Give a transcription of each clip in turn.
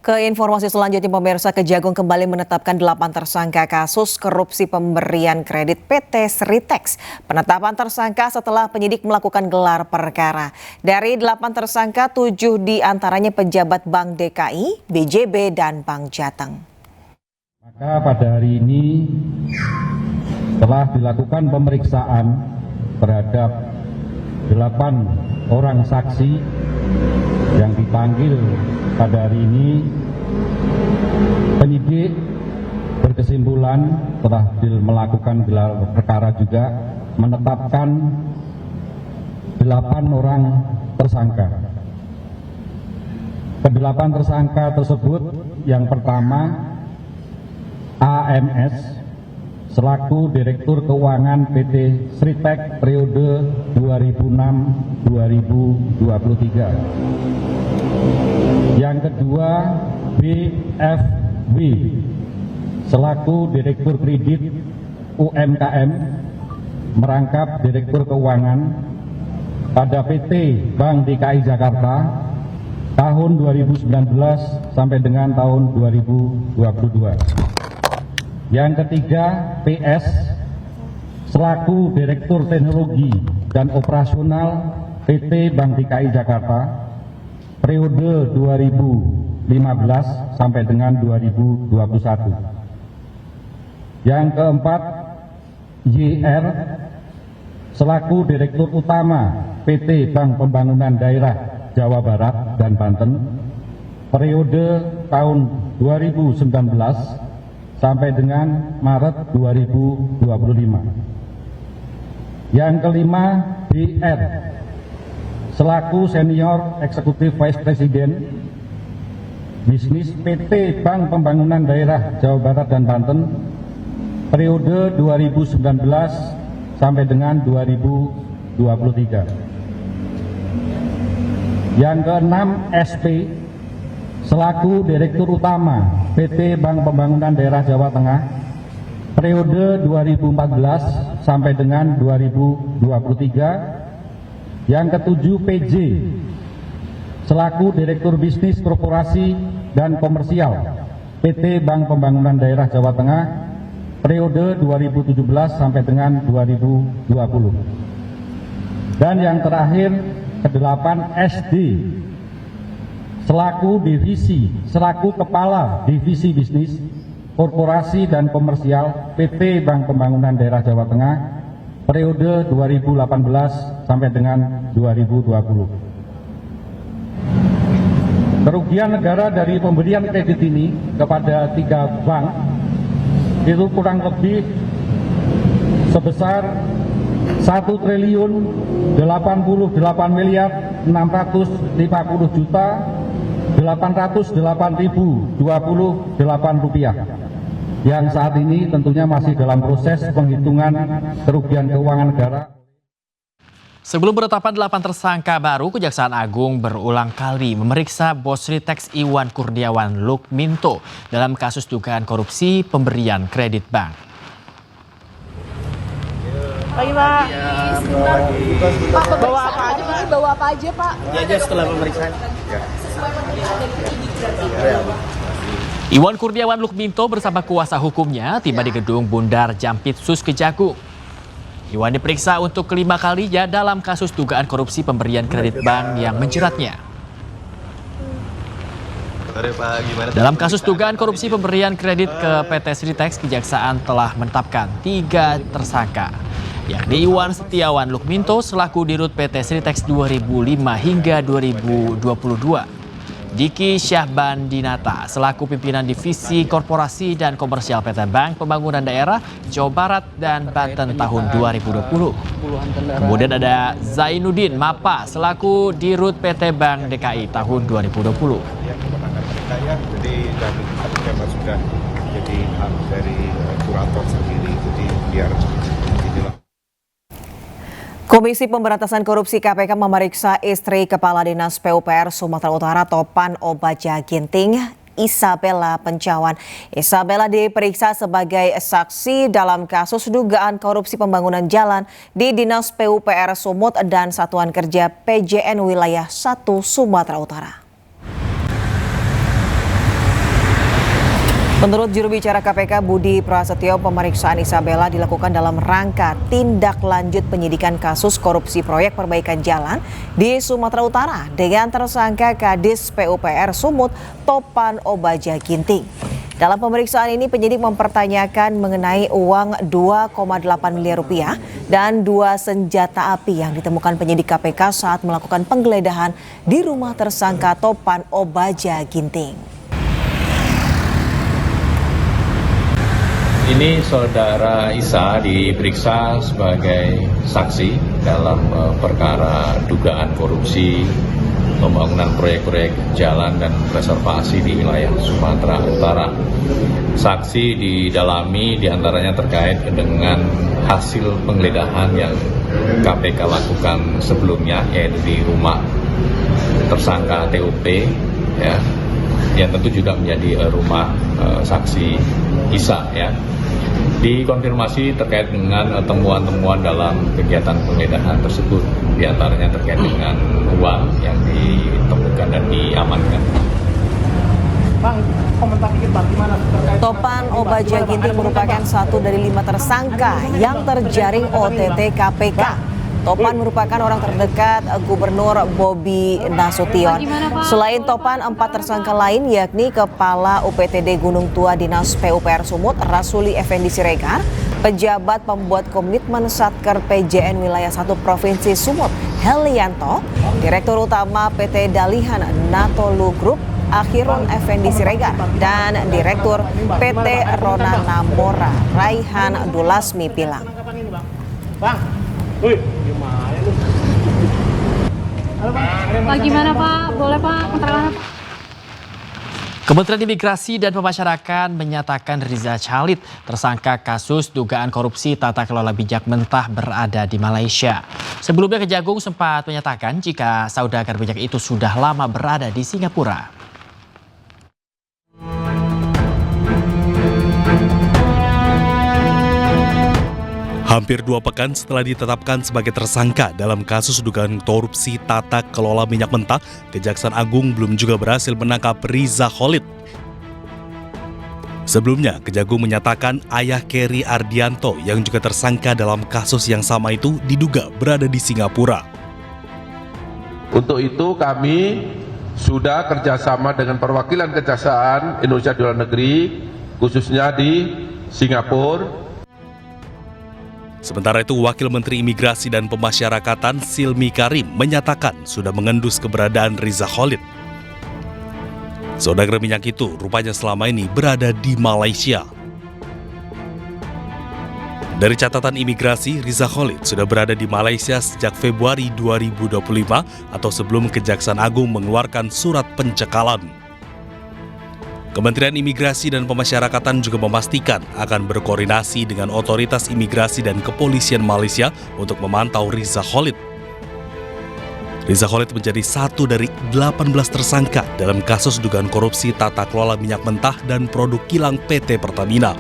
Ke informasi selanjutnya, pemirsa, Kejagung kembali menetapkan 8 tersangka kasus korupsi pemberian kredit PT Sritex. Penetapan tersangka setelah penyidik melakukan gelar perkara. Dari 8 tersangka, 7 diantaranya pejabat Bank DKI, BJB, dan Bank Jateng. Maka pada hari ini telah dilakukan pemeriksaan terhadap 8 orang saksi yang dipanggil pada hari ini. Penyidik berkesimpulan telah melakukan gelar perkara juga menetapkan 8 orang tersangka. Ke-8 tersangka tersebut yang pertama AMS selaku Direktur Keuangan PT Sritex periode 2006-2023. Yang kedua BFW selaku Direktur Kredit UMKM merangkap Direktur Keuangan pada PT Bank DKI Jakarta tahun 2019 sampai dengan tahun 2022. Yang ketiga PS selaku Direktur Teknologi dan Operasional PT Bank DKI Jakarta periode 2015 sampai dengan 2021. Yang keempat YR selaku Direktur Utama PT Bank Pembangunan Daerah Jawa Barat dan Banten periode tahun 2019 sampai dengan Maret 2025. Yang kelima BR selaku Senior Eksekutif Vice President Bisnis PT Bank Pembangunan Daerah Jawa Barat dan Banten periode 2019 sampai dengan 2023. Yang keenam SP selaku Direktur Utama PT Bank Pembangunan Daerah Jawa Tengah periode 2014 sampai dengan 2023. Yang ketujuh PJ selaku Direktur Bisnis Korporasi dan Komersial PT Bank Pembangunan Daerah Jawa Tengah periode 2017 sampai dengan 2020. Dan yang terakhir ke-8 SD selaku Kepala Divisi Bisnis Korporasi dan Komersial PT Bank Pembangunan Daerah Jawa Tengah periode 2018 sampai dengan 2020. Kerugian negara dari pemberian kredit ini kepada 3 bank itu kurang lebih sebesar 1.088.850.808.028 rupiah, yang saat ini tentunya masih dalam proses penghitungan kerugian keuangan negara. Sebelum penetapan 8 tersangka baru, Kejaksaan Agung berulang kali memeriksa bos Sritex Iwan Kurniawan Lukminto dalam kasus dugaan korupsi pemberian kredit bank. Pagi Pak. Pak, bawa apa aja Pak? Bawa apa aja Pak? Ya setelah pemeriksaan. Iwan Kurniawan Lukminto bersama kuasa hukumnya tiba di gedung Bundar Jampitsus Kejagung. Iwan diperiksa untuk kelima kalinya dalam kasus dugaan korupsi pemberian kredit bank yang menjeratnya. Dalam kasus dugaan korupsi pemberian kredit ke PT Sritex, Kejaksaan telah menetapkan 3 tersangka, yakni Iwan Setiawan Lukminto selaku Dirut PT Sritex 2005 hingga 2022. Diki Syahban Dinata selaku pimpinan Divisi Korporasi dan Komersial PT Bank Pembangunan Daerah Jawa Barat dan Banten tahun 2020. Kemudian ada Zainuddin Mapa selaku Dirut PT Bank DKI tahun 2020. Jadi sudah jadi hak dari kurator sendiri, jadi biar inilah. Komisi Pemberantasan Korupsi KPK memeriksa istri Kepala Dinas PUPR Sumatera Utara Topan Obaja Ginting, Isabella Pencawan. Isabella diperiksa sebagai saksi dalam kasus dugaan korupsi pembangunan jalan di Dinas PUPR Sumut dan Satuan Kerja PJN Wilayah 1 Sumatera Utara. Menurut juru bicara KPK Budi Prasetyo, pemeriksaan Isabella dilakukan dalam rangka tindak lanjut penyidikan kasus korupsi proyek perbaikan jalan di Sumatera Utara dengan tersangka Kadis PUPR Sumut Topan Obaja Ginting. Dalam pemeriksaan ini penyidik mempertanyakan mengenai uang 2,8 miliar rupiah dan 2 senjata api yang ditemukan penyidik KPK saat melakukan penggeledahan di rumah tersangka Topan Obaja Ginting. Ini saudara Isa diperiksa sebagai saksi dalam perkara dugaan korupsi pembangunan proyek-proyek jalan dan reservasi di wilayah Sumatera Utara. Saksi didalami diantaranya terkait dengan hasil penggeledahan yang KPK lakukan sebelumnya, yaitu di rumah tersangka TOP, ya, yang tentu juga menjadi rumah saksi Isa, ya. Dikonfirmasi terkait dengan temuan-temuan dalam kegiatan penggeledahan tersebut, diantaranya terkait dengan uang yang ditemukan dan diamankan. Bang, komentar dikit Bang, gimana terkait Topan Obaja Ginting merupakan satu dari 5 tersangka yang terjaring OTT KPK. Topan merupakan orang terdekat Gubernur Bobi Nasution. Selain Topan, 4 tersangka lain yakni Kepala UPTD Gunung Tua Dinas PUPR Sumut Rasuli Effendi Siregar, pejabat pembuat komitmen Satker PJN Wilayah 1 Provinsi Sumut Helianto, Direktur Utama PT Dalihan Natolu Group Akhirun Effendi Siregar, dan Direktur PT Rona Namora Raihan Dulasmi Pilang. Bang, gimana lu? Halo Bang. Pak, gimana Pak? Boleh Pak, keterangan Pak? Kementerian Imigrasi dan Pemasyarakatan menyatakan Riza Khalid, tersangka kasus dugaan korupsi tata kelola minyak mentah, berada di Malaysia. Sebelumnya Kejagung sempat menyatakan jika saudagar minyak itu sudah lama berada di Singapura. Hampir 2 pekan setelah ditetapkan sebagai tersangka dalam kasus dugaan korupsi tata kelola minyak mentah, Kejaksaan Agung belum juga berhasil menangkap Riza Khalid. Sebelumnya, Kejagung menyatakan ayah Kerry Ardianto yang juga tersangka dalam kasus yang sama itu diduga berada di Singapura. Untuk itu kami sudah kerjasama dengan perwakilan Kejaksaan Indonesia di luar negeri, khususnya di Singapura. Sementara itu, Wakil Menteri Imigrasi dan Pemasyarakatan Silmi Karim menyatakan sudah mengendus keberadaan Riza Khalid. Saudagar minyak itu rupanya selama ini berada di Malaysia. Dari catatan imigrasi, Riza Khalid sudah berada di Malaysia sejak Februari 2025 atau sebelum Kejaksaan Agung mengeluarkan surat pencekalan. Kementerian Imigrasi dan Pemasyarakatan juga memastikan akan berkoordinasi dengan otoritas imigrasi dan kepolisian Malaysia untuk memantau Riza Khalid. Riza Khalid menjadi satu dari 18 tersangka dalam kasus dugaan korupsi tata kelola minyak mentah dan produk kilang PT Pertamina.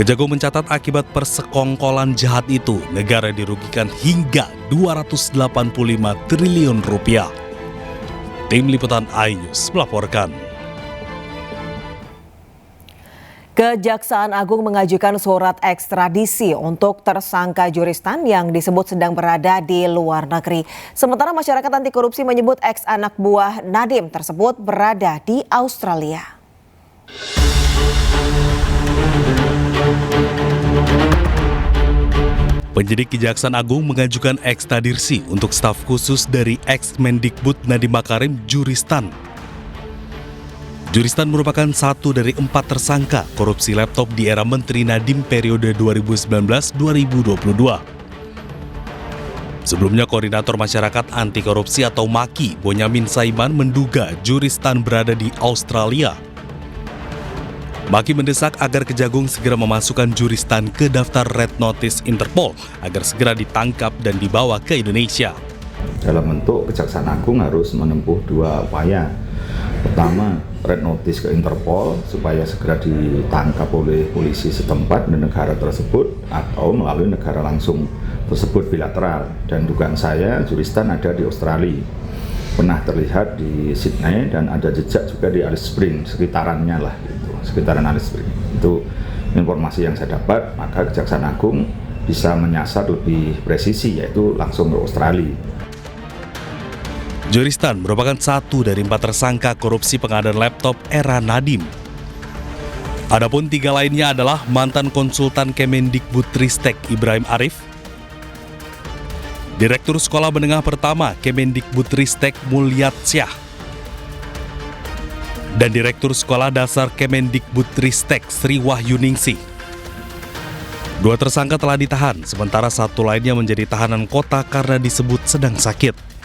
Kejagung mencatat akibat persekongkolan jahat itu, negara dirugikan hingga 285 triliun rupiah. Tim Liputan iNews melaporkan. Kejaksaan Agung mengajukan surat ekstradisi untuk tersangka Juristan yang disebut sedang berada di luar negeri. Sementara masyarakat anti korupsi menyebut ex anak buah Nadiem tersebut berada di Australia. Penyidik Kejaksaan Agung mengajukan ekstradisi untuk staf khusus dari ex-Mendikbud Nadiem Makarim, Juristan. Juristan merupakan satu dari 4 tersangka korupsi laptop di era Menteri Nadiem periode 2019-2022. Sebelumnya, Koordinator Masyarakat Anti Korupsi atau MAKI, Bonyamin Saiman, menduga Juristan berada di Australia. MAKI mendesak agar Kejagung segera memasukkan Juristan ke daftar Red Notice Interpol agar segera ditangkap dan dibawa ke Indonesia. Dalam bentuk Kejaksaan Agung harus menempuh 2 upaya. Pertama, red notice ke Interpol supaya segera ditangkap oleh polisi setempat di negara tersebut atau melalui negara langsung tersebut bilateral. Dan dugaan saya Juristan ada di Australia, pernah terlihat di Sydney dan ada jejak juga di Alice Springs sekitarannya lah gitu. sekitar analis itu informasi yang saya dapat, maka Kejaksaan Agung bisa menyasar lebih presisi, yaitu langsung ke Australia. Joristan merupakan satu dari 4 tersangka korupsi pengadaan laptop era Nadiem. Adapun 3 lainnya adalah mantan konsultan Kemendikbudristek Ibrahim Arif, Direktur Sekolah Menengah Pertama Kemendikbudristek Mulyatsyah, dan Direktur Sekolah Dasar Kemendikbudristek Sri Wahyuningsih. 2 tersangka telah ditahan, sementara 1 lainnya menjadi tahanan kota karena disebut sedang sakit.